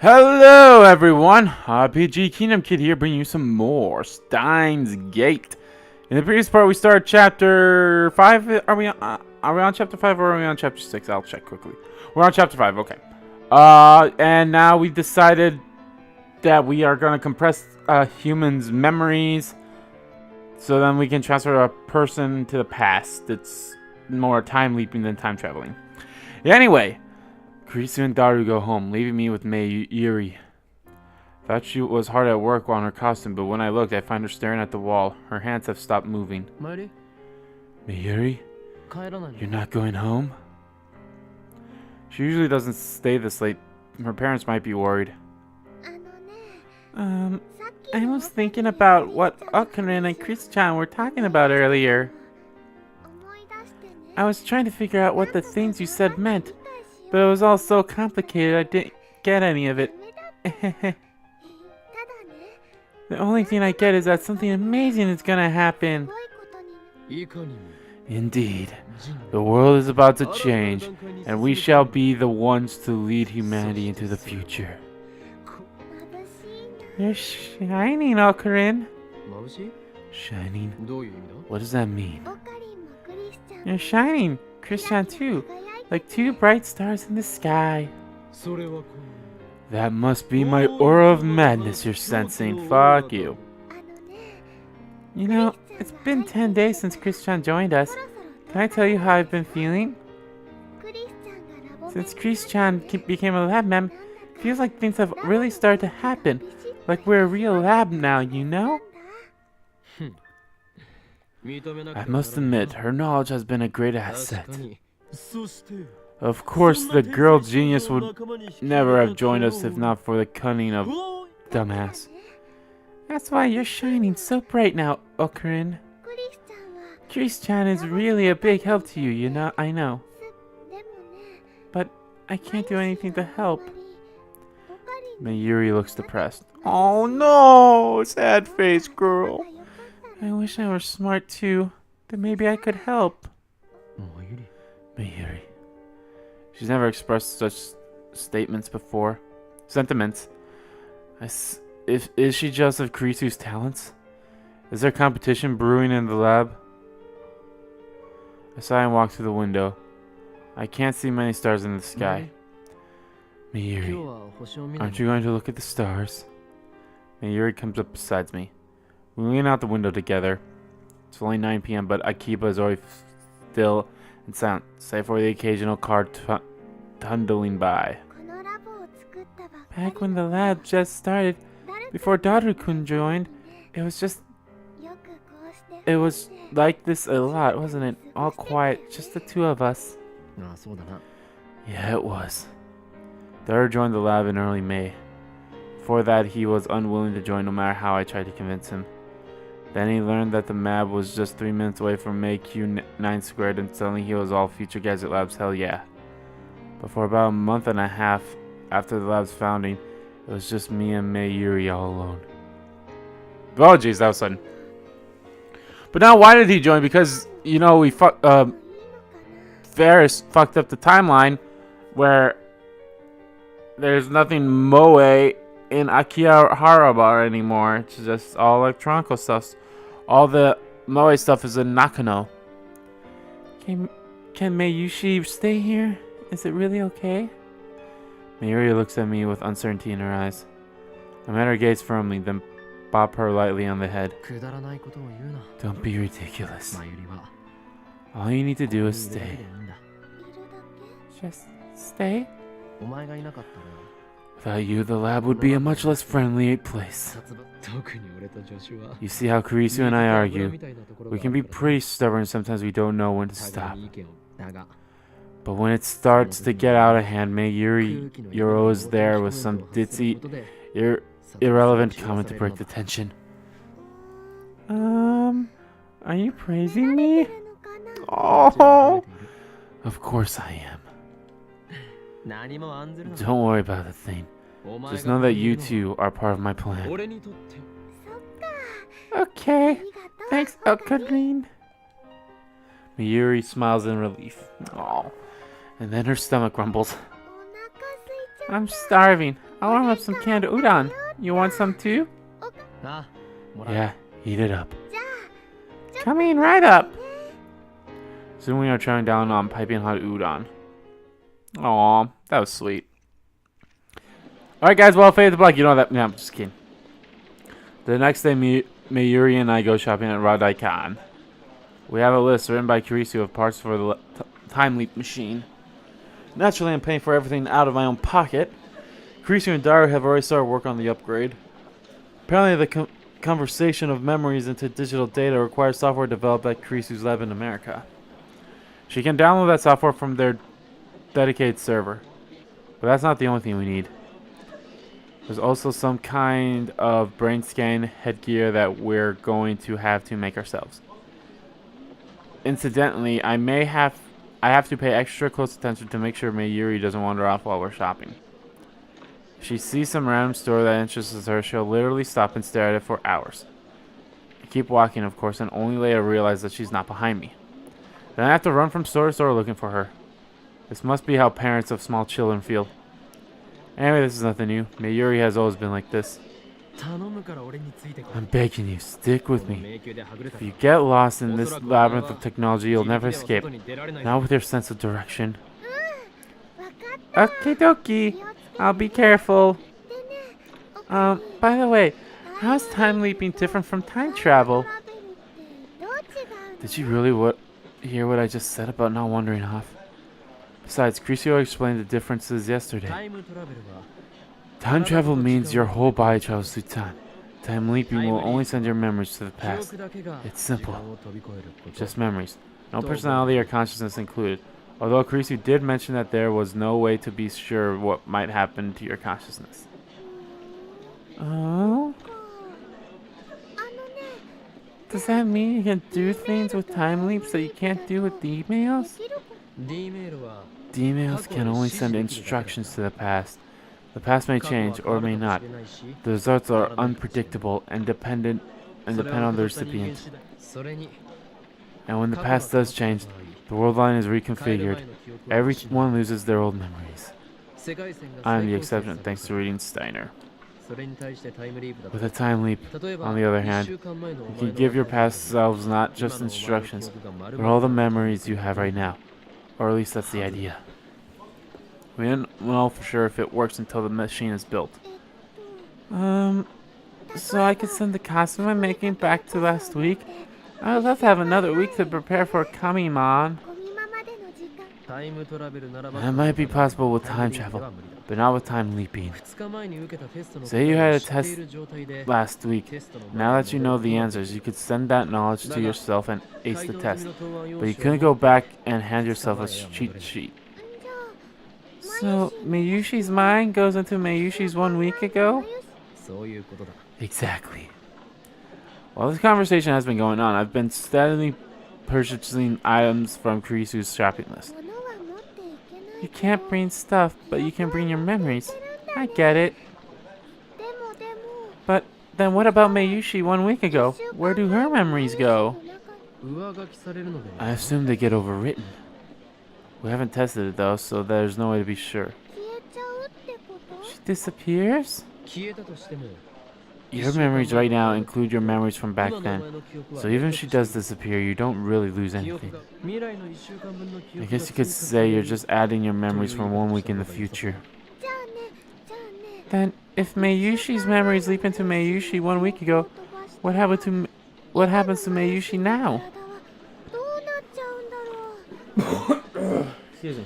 Hello everyone, RPG Kingdom Kid here bringing you some more Steins Gate. In the previous part we started chapter 5, are we on chapter 5 or are we on chapter 6? I'll check quickly. We're on chapter 5, okay. And now we decided that we are going to compress humans' memories so then we can transfer a person to the past. It's more time leaping than time traveling. Anyway. Kurisu and Daru go home, leaving me with Mayuri. Thought she was hard at work on her costume, but when I looked, I find her staring at the wall. Her hands have stopped moving. Mayuri? You're not going home? She usually doesn't stay this late. Her parents might be worried. I was thinking about what Orkarin and Chris-chan were talking about earlier. I was trying to figure out what the things you said meant. But it was all so complicated, I didn't get any of it. The only thing I get is that something amazing is gonna happen. Indeed. The world is about to change, and we shall be the ones to lead humanity into the future. You're shining, Orkarin. Shining? What does that mean? You're shining, Chris-chan too. Like two bright stars in the sky. That must be my aura of madness you're sensing. Fuck you. You know, it's been 10 days since Chris-chan joined us. Can I tell you how I've been feeling? Since Chris-chan became a lab mem, it feels like things have really started to happen. Like we're a real lab now, you know? I must admit, her knowledge has been a great asset. Of course, the girl genius would never have joined us if not for the cunning of dumbass. That's why you're shining so bright now, Orkarin. Chris-chan is really a big help to you, you know, I know. But I can't do anything to help. Mayuri looks depressed. Oh no, sad face girl. I wish I were smart too. Then maybe I could help. Mayuri. She's never expressed such statements before. Sentiments. Is she jealous of Kurisu's talents? Is there competition brewing in the lab? I sigh and walk through the window. I can't see many stars in the sky. Mayuri, aren't you going to look at the stars? Mayuri comes up beside me. We lean out the window together. It's only 9 p.m., but Akiba is already still and silent, save for the occasional car tumbling by. Back when the lab just started, before Daru-kun joined, it was like this a lot, wasn't it? All quiet, just the two of us. Yeah, it was. Daru joined the lab in early May. Before that, he was unwilling to join no matter how I tried to convince him. Then he learned that the map was just 3 minutes away from AQ9 squared, and suddenly he was all Future Gadget Labs, hell yeah. But for about a month and a half after the lab's founding, it was just me and Mayuri all alone. Oh jeez, that was sudden. But now why did he join? Because, you know, Ferris fucked up the timeline where there's nothing Moe in Akihabara anymore. It's just all electronic stuff. All the Moe stuff is in Nakano. Can Mayushi stay here? Is it really okay? Mayuri looks at me with uncertainty in her eyes. I met her gaze firmly, then bop her lightly on the head. Don't be ridiculous. All you need to do is stay. Just stay? Without you, the lab would be a much less friendly place. You see how Kurisu and I argue. We can be pretty stubborn, sometimes we don't know when to stop. But when it starts to get out of hand, Mayuri, you're always there with some ditzy, irrelevant comment to break the tension. Are you praising me? Oh, of course I am. Don't worry about a thing. Just know that you two are part of my plan. Okay, thanks, Orkarin. Mayuri smiles in relief. Aww. And then her stomach rumbles. I'm starving. I warm up some canned udon. You want some too? Yeah, heat it up. Coming right up. Soon we are trying down on piping hot udon. Aw, that was sweet. Alright guys, well, fade the block. You know that. No, I'm just kidding. The next day, Mayuri and I go shopping at Radaikan. We have a list written by Kurisu of parts for the time leap machine. Naturally, I'm paying for everything out of my own pocket. Kurisu and Daru have already started work on the upgrade. Apparently, the conversion of memories into digital data requires software developed at Kurisu's lab in America. She can download that software from their dedicated server. But that's not the only thing we need. There's also some kind of brain scan headgear that we're going to have to make ourselves. Incidentally, I have to pay extra close attention to make sure Mayuri doesn't wander off while we're shopping. If she sees some random store that interests her, she'll literally stop and stare at it for hours. I keep walking, of course, and only later realize that she's not behind me. Then I have to run from store to store looking for her. This must be how parents of small children feel. Anyway, this is nothing new. Mayuri has always been like this. I'm begging you, stick with me. If you get lost in this labyrinth of technology, you'll never escape. Not with your sense of direction. Okie dokie. I'll be careful. By the way, how's time leaping different from time travel? Did you really hear what I just said about not wandering off? Besides, Crucio explained the differences yesterday. Time travel means your whole body travels through time. Time leaping will only send your memories to the past. It's simple. Just memories. No personality or consciousness included. Although Kurisu did mention that there was no way to be sure what might happen to your consciousness. Oh? Does that mean you can do things with time leaps that you can't do with the emails? The emails can only send instructions to the past. The past may change or may not. The results are unpredictable and depend on the recipient. And when the past does change, the world line is reconfigured. Everyone loses their old memories. I am the exception, thanks to reading Steiner. With a time leap, on the other hand, you can give your past selves not just instructions, but all the memories you have right now. Or at least that's the idea. We don't know for sure if it works until the machine is built. So I could send the costume I'm making back to last week? I would love to have another week to prepare for Kamimon. That might be possible with time travel, but not with time leaping. Say you had a test last week. Now that you know the answers, you could send that knowledge to yourself and ace the test. But you couldn't go back and hand yourself a cheat sheet. So, Miyushi's mind goes into Miyushi's 1 week ago? Exactly. While this conversation has been going on, I've been steadily purchasing items from Kurisu's shopping list. You can't bring stuff, but you can bring your memories. I get it. But then what about Mayushi 1 week ago? Where do her memories go? I assume they get overwritten. We haven't tested it though, so there's no way to be sure. She disappears? Your memories right now include your memories from back then. So even if she does disappear, you don't really lose anything. I guess you could say you're just adding your memories from 1 week in the future. Then, if Mayushi's memories leap into Mayushi 1 week ago, what happens to Mayushi now? Excuse me.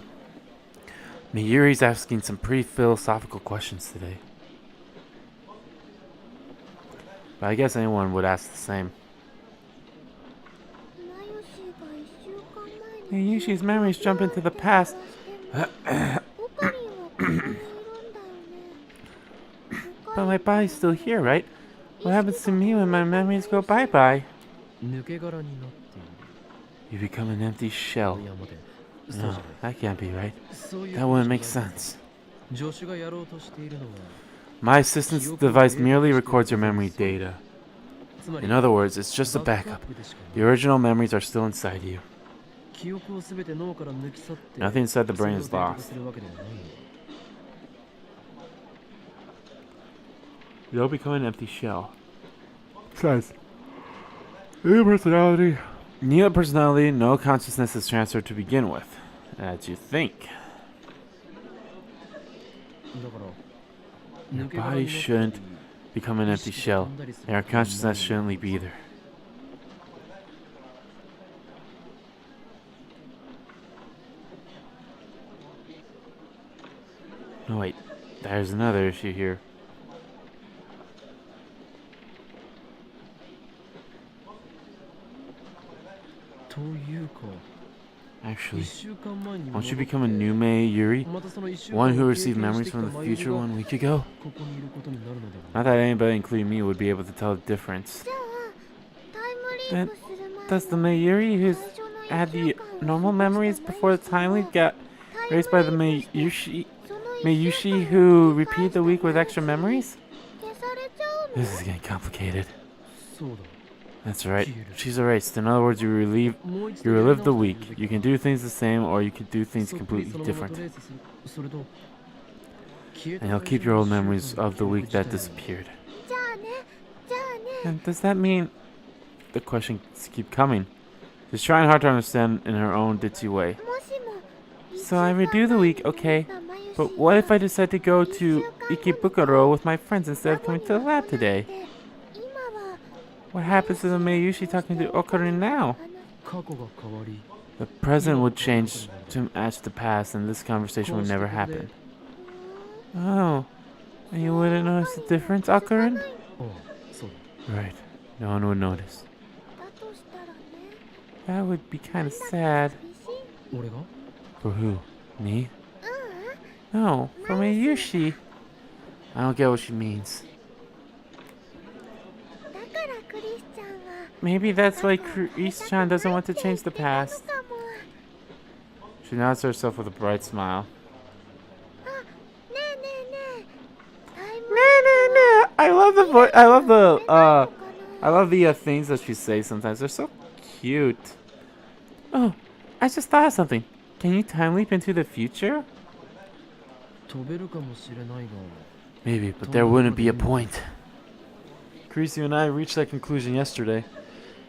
Miyuri's asking some pretty philosophical questions today. But I guess anyone would ask the same. Miyushi's memories jump into the past. But my body's still here, right? What happens to me when my memories go bye-bye? You become an empty shell. No, that can't be right. That wouldn't make sense. My assistance device merely records your memory data. In other words, it's just a backup. The original memories are still inside you. Nothing inside the brain is lost. You'll become an empty shell. Besides, new personality. New personality, no consciousness is transferred to begin with. As you think. Your body shouldn't become an empty shell, and your consciousness shouldn't leap either. No, wait. There's another issue here. Actually, won't you become a new Mei Yuri? One who received memories from the future 1 week ago? Not that anybody, including me, would be able to tell the difference. Then, does the Mei Yuri who's had the normal memories before the time leap get raised by the Meiushi who repeat the week with extra memories? This is getting complicated. That's right. She's erased. In other words, you relive the week. You can do things the same, or you can do things completely different. And you'll keep your old memories of the week that disappeared. And does that mean... The questions keep coming. She's trying hard to understand in her own ditzy way. So I redo the week, okay. But what if I decide to go to Ikebukuro with my friends instead of coming to the lab today? What happens to the Meiushi talking to Orkarin now? The present would change to match the past, and this conversation would never happen. Oh, and you wouldn't notice the difference, Orkarin? Right, no one would notice. That would be kind of sad. For who? Me? No, for Meiushi. I don't get what she means. Maybe that's why Chris-chan doesn't want to change the past. She nods to herself with a bright smile. I love the voice. I love the things that she says sometimes. They're so cute. Oh, I just thought of something. Can you time leap into the future? Maybe, but there wouldn't be a point. Creasy and I reached that conclusion yesterday.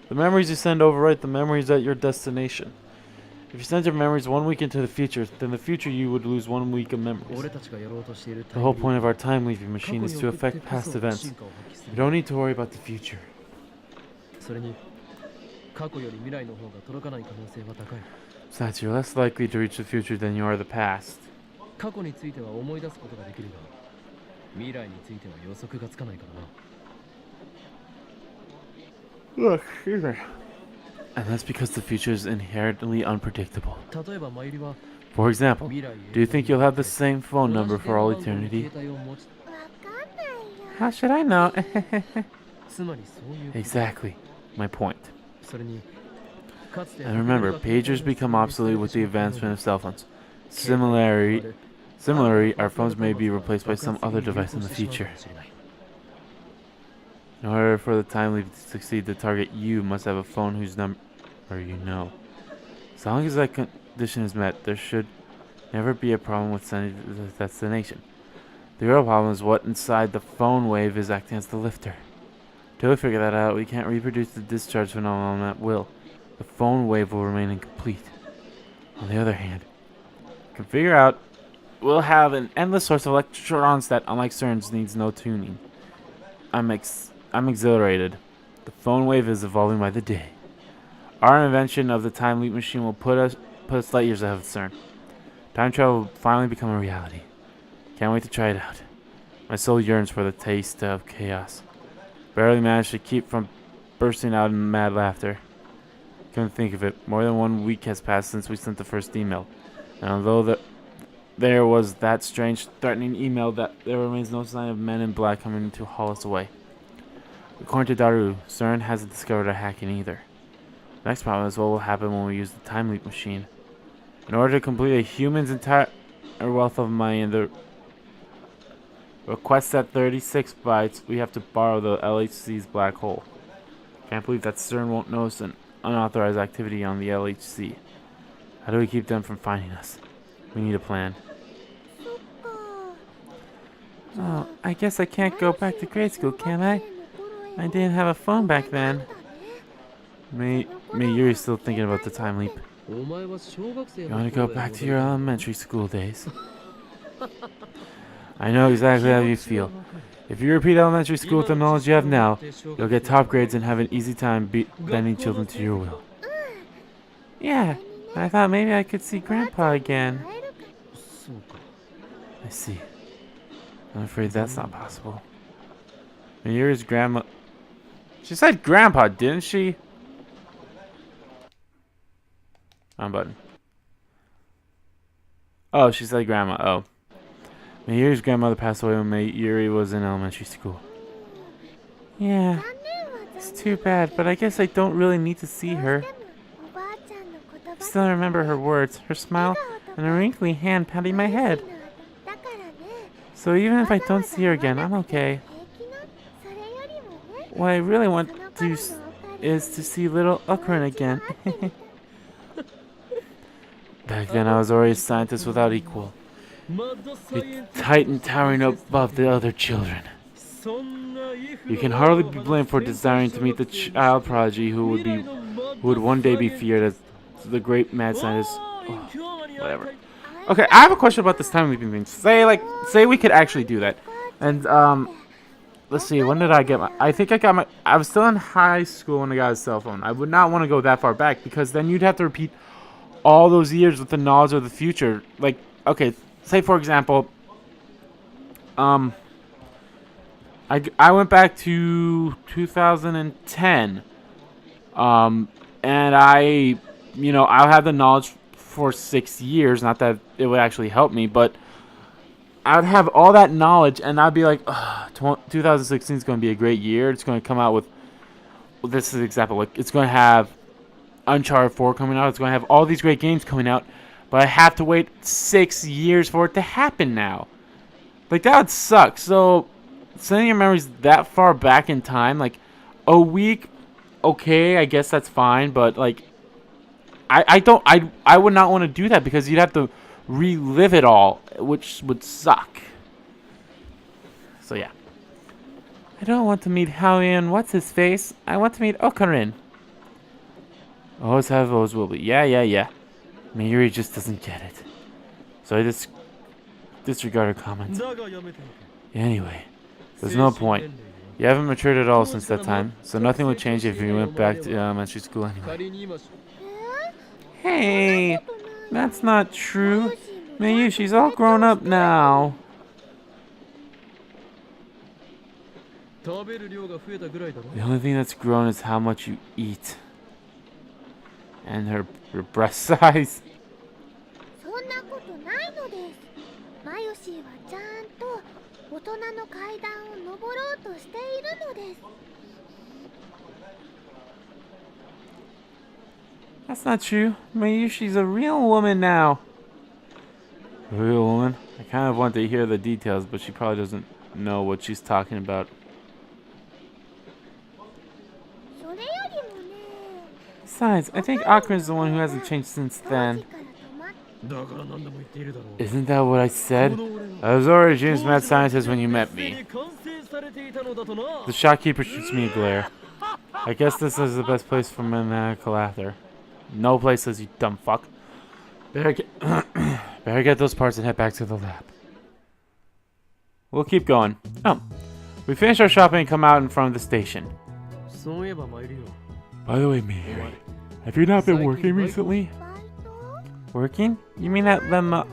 The memories you send overwrite the memories at your destination. If you send your memories 1 week into the future, then the future you would lose 1 week of memories. The whole point of our time leaping machine is to affect past events. You don't need to worry about the future. Besides, you're less likely to reach the future than you are the past. Look, here. And that's because the future is inherently unpredictable. For example, do you think you'll have the same phone number for all eternity? How should I know? Exactly, my point. And remember, pagers become obsolete with the advancement of cell phones. Similarly, our phones may be replaced by some other device in the future. In order for the time leap to succeed, the target you must have a phone whose number you know. As long as that condition is met, there should never be a problem with sending to the destination. The real problem is what inside the phone wave is acting as the lifter. Until we figure that out, we can't reproduce the discharge phenomenon at will. The phone wave will remain incomplete. On the other hand, we can figure out we'll have an endless source of electrons that, unlike CERN's, needs no tuning. I'm exhilarated. The phone wave is evolving by the day. Our invention of the time leap machine will put us light years ahead of CERN. Time travel will finally become a reality. Can't wait to try it out. My soul yearns for the taste of chaos. Barely managed to keep from bursting out in mad laughter. Couldn't think of it. More than 1 week has passed since we sent the first email. And although there was that strange, threatening email, that there remains no sign of men in black coming to haul us away. According to Daru, CERN hasn't discovered our hacking either. The next problem is what will happen when we use the time leap machine. In order to complete a human's entire wealth of money and the request at 36 bytes, we have to borrow the LHC's black hole. Can't believe that CERN won't notice an unauthorized activity on the LHC. How do we keep them from finding us? We need a plan. Oh, I guess I can't go back to grade school, can I? I didn't have a phone back then. Yuri's still thinking about the time leap. You want to go back to your elementary school days? I know exactly how you feel. If you repeat elementary school with the knowledge you have now, you'll get top grades and have an easy time bending children to your will. Yeah, I thought maybe I could see Grandpa again. I see. I'm afraid that's not possible. Yuri's grandma... She said Grandpa, didn't she? Wrong button. Oh, she said Grandma. Oh. Mayuri's grandmother passed away when Mayuri was in elementary school. Yeah. It's too bad, but I guess I don't really need to see her. I still remember her words, her smile, and her wrinkly hand patting my head. So even if I don't see her again, I'm okay. What I really want to is to see little Orkarin again. Back then I was already a scientist without equal. A titan towering above the other children. You can hardly be blamed for desiring to meet the child prodigy who would one day be feared as the great mad scientist. Oh, whatever. Okay, I have a question about this time leaping thing. Say we could actually do that. And let's see, when did I get my... I was still in high school when I got a cell phone. I would not want to go that far back because then you'd have to repeat all those years with the knowledge of the future. Like, okay, say for example, I went back to 2010, and I'll have the knowledge for 6 years. Not that it would actually help me, but I'd have all that knowledge, and I'd be like, 2016 is going to be a great year. It's going to come out with, well, this is an example, like, it's going to have Uncharted 4 coming out. It's going to have all these great games coming out, but I have to wait 6 years for it to happen now. Like, that would suck. So, sending your memories that far back in time, like, a week, okay, I guess that's fine, but, like, I would not want to do that because you'd have to relive it all, which would suck. So, yeah. I don't want to meet Howie and what's-his-face. I want to meet Orkarin. Always have, always will be. Yeah. Mayuri just doesn't get it. So I just disregard her comments. Anyway, there's no point. You haven't matured at all since that time, so nothing would change if you went back to elementary school anyway. Hey, that's not true. Mayu, she's all grown up now. The only thing that's grown is how much you eat. And her breast size. That's not true. Maybe she's a real woman now. A real woman? I kind of want to hear the details, but she probably doesn't know what she's talking about. Besides, I think Orkarin's the one who hasn't changed since then. Isn't that what I said? I was already James Mad Scientist when you met me. The shopkeeper shoots me a glare. I guess this is the best place for maniacal laughter. No places, you dumb fuck. Better get those parts and head back to the lab. We'll keep going. Oh, we finished our shopping and come out in front of the station. By the way, Mayuri, have you not been working recently? Working? You mean that Lemoine?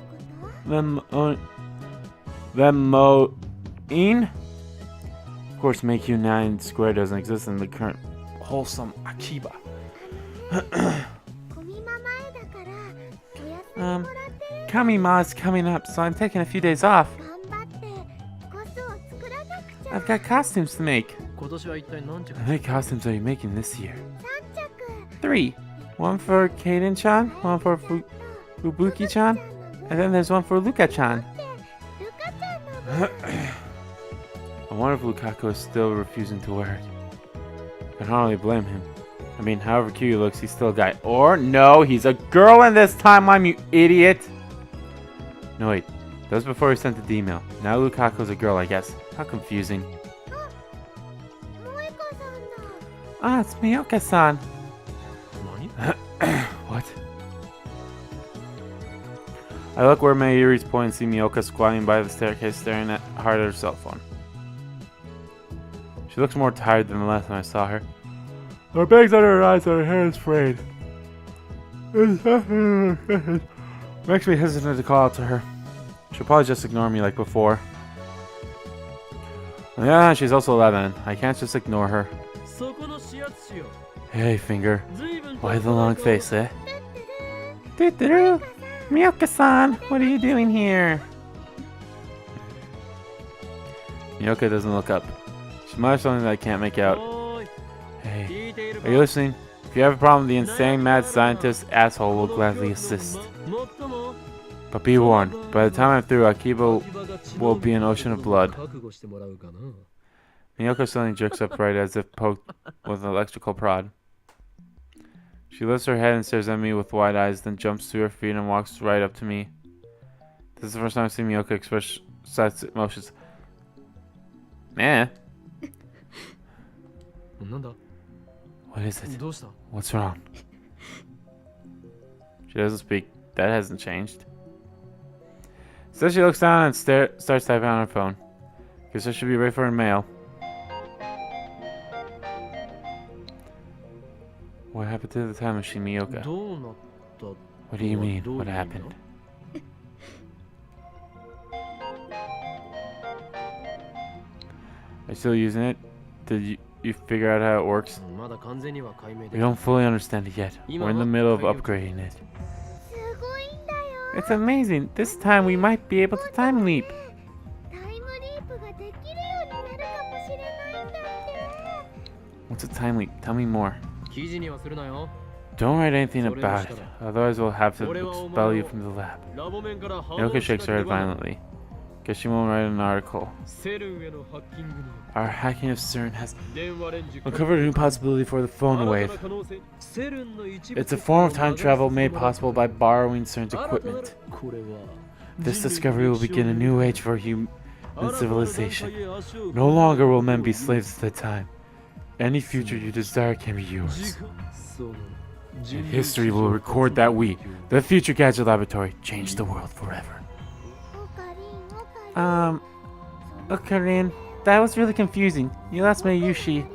Of course, MQ9 Square doesn't exist in the current wholesome Akiba. Kamima's coming up, so I'm taking a few days off. I've got costumes to make. How many costumes are you making this year? 3. One for Kaden-chan, one for Fubuki-chan, and then there's one for Luka-chan. I wonder if Lukaku is still refusing to wear it. I can hardly blame him. I mean, however cute he looks, he's still a guy. Or, no, he's a girl in this timeline, you idiot! No, wait. That was before he sent the email. Now Lukaku's a girl, I guess. How confusing. Ah, it's Miyoka-san. What? I look where Mayuri's pointing and see Miyoka squatting by the staircase staring hard at her cell phone. She looks more tired than the last time I saw her. Her bag's under her eyes and her hair is frayed. Makes me hesitant to call out to her. She'll probably just ignore me like before. Yeah, she's also 11. I can't just ignore her. Hey, finger. Why the long face, eh? Miyoka-san, what are you doing here? Miyoka doesn't look up. She mutters something that I can't make out. Hey, are you listening? If you have a problem, the insane mad scientist asshole will gladly assist. But be warned, by the time I'm through, Akiba will be an ocean of blood. Miyoko suddenly jerks upright as if poked with an electrical prod. She lifts her head and stares at me with wide eyes, then jumps to her feet and walks right up to me. This is the first time I've seen Miyoko express such emotions. Man. What is it? What's wrong? She doesn't speak. That hasn't changed. So she looks down and starts typing on her phone. Guess I should be ready for her mail. What happened to the time machine, Miyoka? What do you mean? What happened? Are you still using it? Did you figure out how it works? We don't fully understand it yet. We're in the middle of upgrading it. It's amazing. This time we might be able to time leap. What's a time leap? Tell me more. Don't write anything about it, otherwise we'll have to expel you from the lab. Miyoko shakes her head violently. Guess she won't write an article. Our hacking of CERN has uncovered a new possibility for the phone wave. It's a form of time travel made possible by borrowing CERN's equipment. This discovery will begin a new age for human civilization. No longer will men be slaves to the time. Any future you desire can be yours. And history will record that we, the Future Gadget Laboratory, changed the world forever. Orkarin, that was really confusing. You lost Mayushi.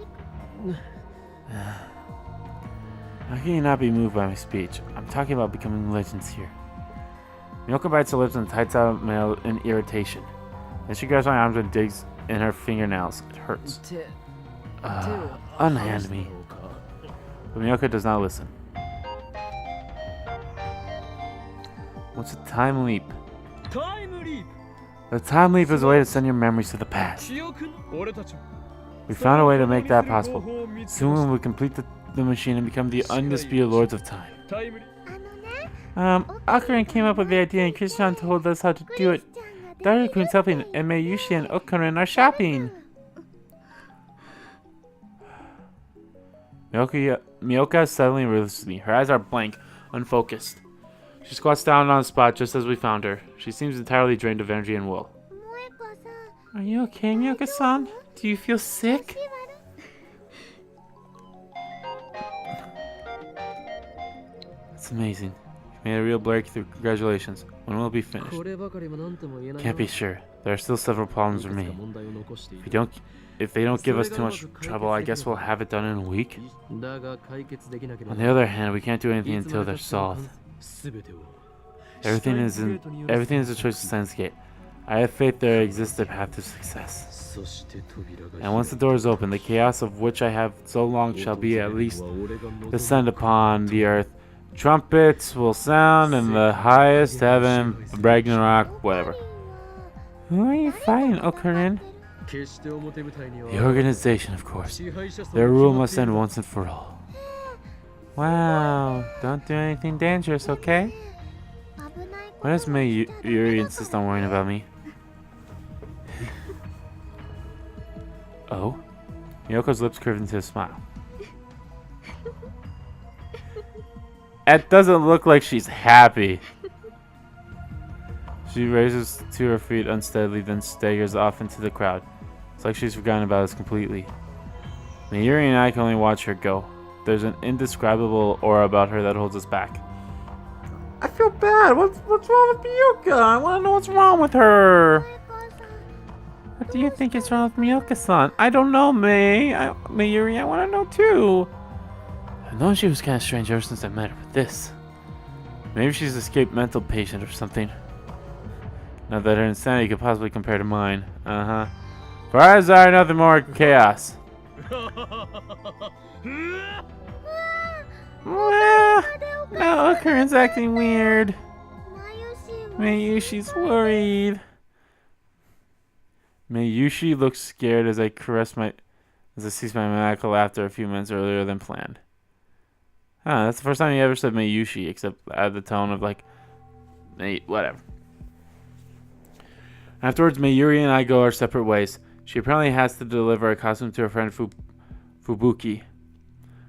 How can you not be moved by my speech? I'm talking about becoming legends here. Miyoko bites her lips and tights out mail in irritation. Then she grabs my arms and digs in her fingernails. It hurts. Unhand me. But Miyoko does not listen. What's a time leap? The time leap is a way to send your memories to the past. We found a way to make that possible. Soon we complete the machine and become the undisputed lords of time. Orkarin came up with the idea and Christian told us how to do it. Darukun's helping and Mayushi and Orkarin are shopping. Miyoka suddenly releases me. Her eyes are blank, unfocused. She squats down on the spot just as we found her. She seems entirely drained of energy and will. Are you okay, Miyoka-san? Do you feel sick? That's amazing. You made a real breakthrough. Congratulations. When will it be finished? Can't be sure. There are still several problems remaining. If they don't give us too much trouble, I guess we'll have it done in a week. On the other hand, we can't do anything until they're solved. Everything is a choice of Steins Gate. I have faith there exists a path to success. And once the door is open, the chaos of which I have so long shall be at least descend upon the earth. Trumpets will sound in the highest heaven, Ragnarok, whatever. Who are you fighting, Orkarin? The organization, of course. Their rule must end once and for all. Wow, don't do anything dangerous, okay? Why does Mayuri insist on worrying about me? Oh? Miyoko's lips curved into a smile. That doesn't look like she's happy. She raises to her feet unsteadily, then staggers off into the crowd. It's like she's forgotten about us completely. Mayuri and I can only watch her go. There's an indescribable aura about her that holds us back. I feel bad. What's wrong with Miyuka? I want to know what's wrong with her. What do you think is wrong with Miyuka-san? I don't know, Mayuri, I want to know too. I've known she was kind of strange ever since I met her with this. Maybe she's escaped mental patient or something. Not that her insanity could possibly compare to mine. Uh-huh. For I desire nothing more chaos. No, Orkarin's acting weird. Mayushi's worried. Mayushi looks scared as I cease my maniacal laughter a few minutes earlier than planned. Huh, that's the first time he ever said Mayushi, except at the tone of like, whatever. Afterwards, Mayuri and I go our separate ways. She apparently has to deliver a costume to her friend Fubuki.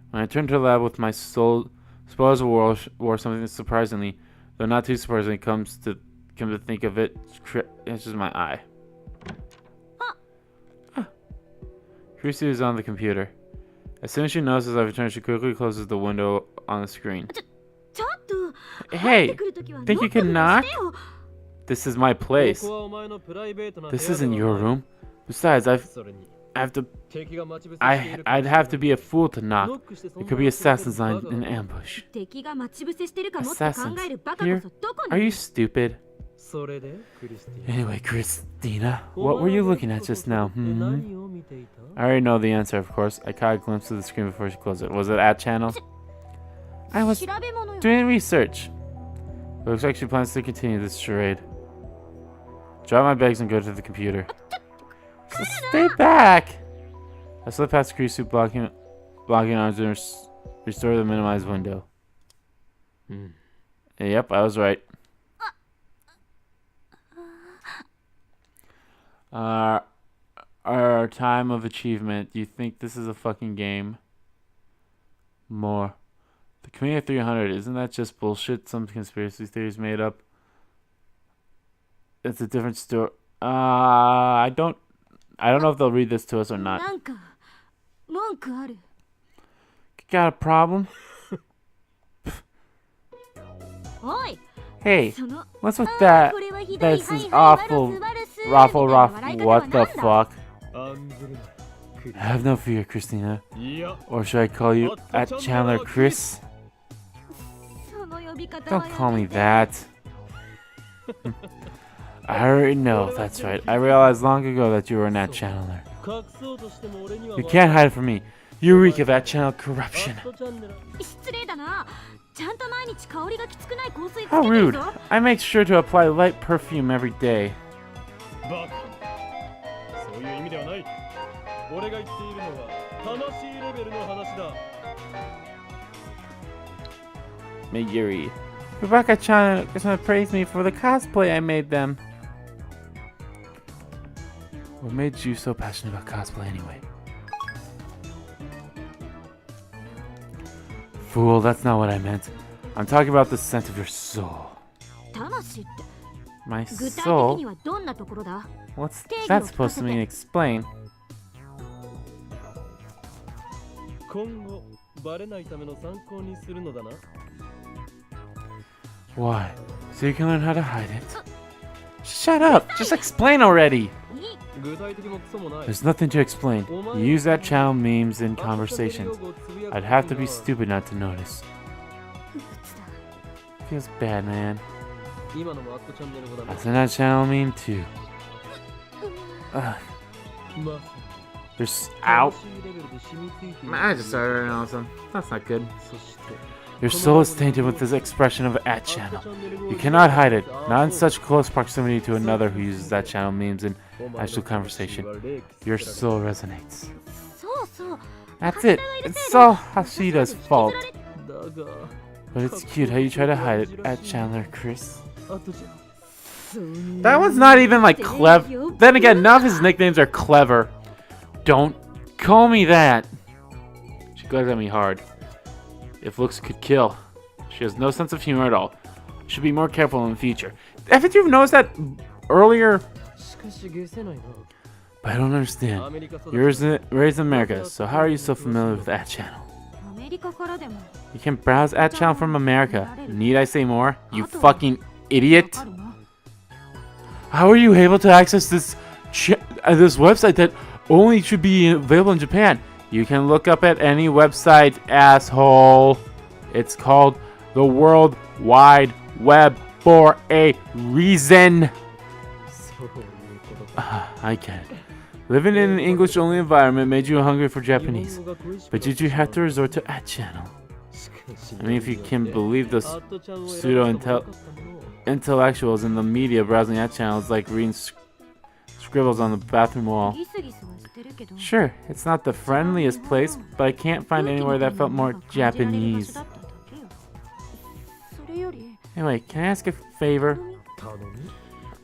When I turn to the lab with my soul, suppose wore something that surprisingly, though not too surprisingly, come to think of it, catches my eye. Chrissy is on the computer. As soon as she notices I've returned, she quickly closes the window on the screen. Hey, think you can knock? This is my place. This isn't your room. Besides, I'd have to be a fool to knock. There could be assassins lying in ambush. Assassins? Here? Are you stupid? Anyway, Christina, what were you looking at just now? I already know the answer, of course. I caught a glimpse of the screen before she closed it. Was it at channel? I was doing research. It looks like she plans to continue this charade. Drop my bags and go to the computer. So stay back! I slip past Krisu, blocking arms and restore the minimized window. Yep, I was right. Our time of achievement. Do you think this is a fucking game? More. The Community of 300, isn't that just bullshit? Some conspiracy theories made up. It's a different story. I don't know if they'll read this to us or not. Got a problem? Hey, what's with that? This is awful. Raffle. What the fuck? Have no fear, Christina. Or should I call you at Chandler Chris? Don't call me that. I already know, that's right. I realized long ago that you were Nat Chandler. You can't hide it from me. You reek of that channel corruption. How rude. I make sure to apply light perfume every day. Mayuri. Rebecca-chan is going to praise me for the cosplay I made them. What made you so passionate about cosplay anyway? Fool, that's not what I meant. I'm talking about the scent of your soul. My soul? What's that supposed to mean? Explain. Why? So you can learn how to hide it? Shut up! Just explain already! There's nothing to explain. You use that channel memes in conversations. I'd have to be stupid not to notice. Feels bad, man. That's in that channel meme too. Ugh. There's out. I just started writing on some. That's not good. Your soul is tainted with this expression of at channel. You cannot hide it, not in such close proximity to another who uses that channel memes in actual conversation. Your soul resonates. That's it. It's all Hashida's fault. But it's cute how you try to hide it at Chandler, Chris. That one's not even like clever. Then again, none of his nicknames are clever. Don't call me that. She glares at me hard. If looks could kill. She has no sense of humor at all. should be more careful in the future. Haven't you noticed that earlier? But I don't understand. You're raised in America, so how are you so familiar with that channel? You can browse that channel from America. Need I say more? You fucking idiot! How are you able to access this website that only should be available in Japan? You can look up at any website, asshole. It's called the World Wide Web for a reason. I get it. Living in an English-only environment made you hungry for Japanese. But did you have to resort to that channel? I mean, if you can believe those pseudo-intellectuals in the media browsing that channel is like reading scribbles on the bathroom wall. Sure, it's not the friendliest place, but I can't find anywhere that felt more Japanese. Anyway, can I ask a favor?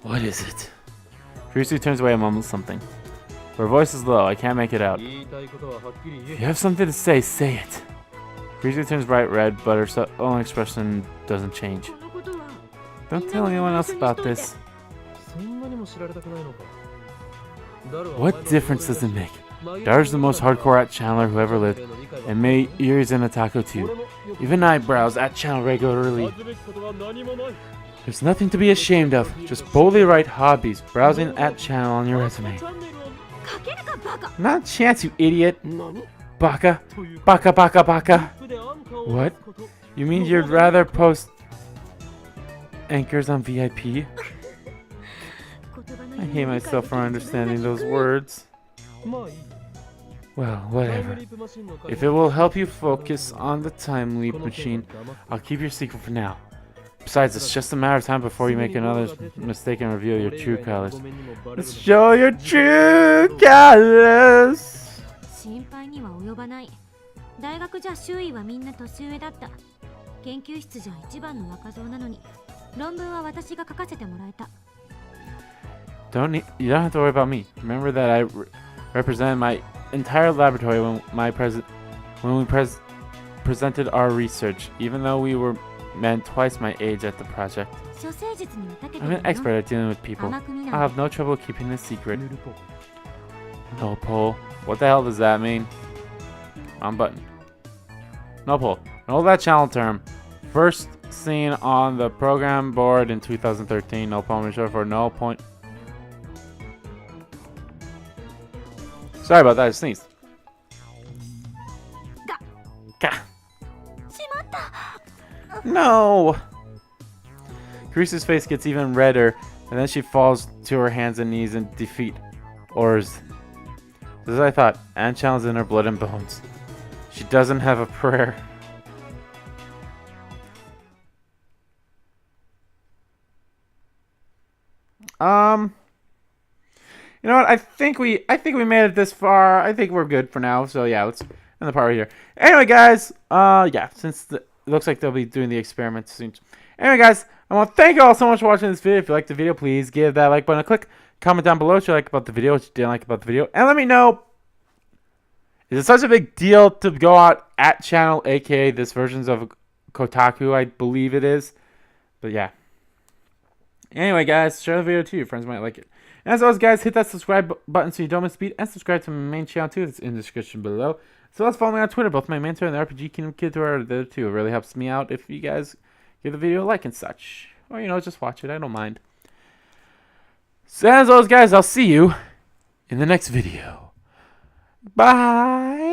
What is it? Kurisu turns away and mumbles something. Her voice is low, I can't make it out. If you have something to say, say it. Kurisu turns bright red, but her own expression doesn't change. Don't tell anyone else about this. What difference does it make? Dara's the most hardcore at-channeler who ever lived, and Yuri's an otaku too. Even I browse at-channel regularly. There's nothing to be ashamed of. Just boldly write hobbies, browsing at-channel on your resume. Not a chance, you idiot! Baka. Baka baka baka. What? You mean you'd rather post anchors on VIP? I hate myself for understanding those words. Well, whatever. If it will help you focus on the time leap machine, I'll keep your secret for now. Besides, it's just a matter of time before you make another mistake and reveal your true colors. Let's show your true colors! 心配には及ばない。大学じゃ周囲はみんな年上だった。研究室じゃ一番の若造なのに、論文は私が書かせてもらえた。You don't have to worry about me. Remember that I represented my entire laboratory when we presented our research, even though we were men twice my age at the project. I'm an expert at dealing with people. I'll have no trouble keeping this secret. No pull. What the hell does that mean? Wrong button. No pull. Know that channel term. First seen on the program board in 2013. No pull short for no point. Sorry about that, I sneezed. No! Karisu's face gets even redder, and then she falls to her hands and knees in defeat. As I thought, Anne channels in her blood and bones. She doesn't have a prayer. You know what? I think we made it this far. I think we're good for now. So yeah, let's end the part right here. Anyway, guys, yeah, since it looks like they'll be doing the experiment soon. Anyway, guys, I want to thank you all so much for watching this video. If you liked the video, please give that like button a click. Comment down below what you like about the video, what you didn't like about the video, and let me know. Is it such a big deal to go out at channel, aka this version of Kotaku? I believe it is. But yeah. Anyway, guys, share the video too. Your friends might like it. And as always, guys, hit that subscribe button so you don't miss a beat, and subscribe to my main channel too. It's in the description below. So let's follow me on Twitter. Both my mentor and the RPG Kingdom Kid are there too. It really helps me out if you guys give the video a like and such. Or, you know, just watch it. I don't mind. So as always, guys, I'll see you in the next video. Bye!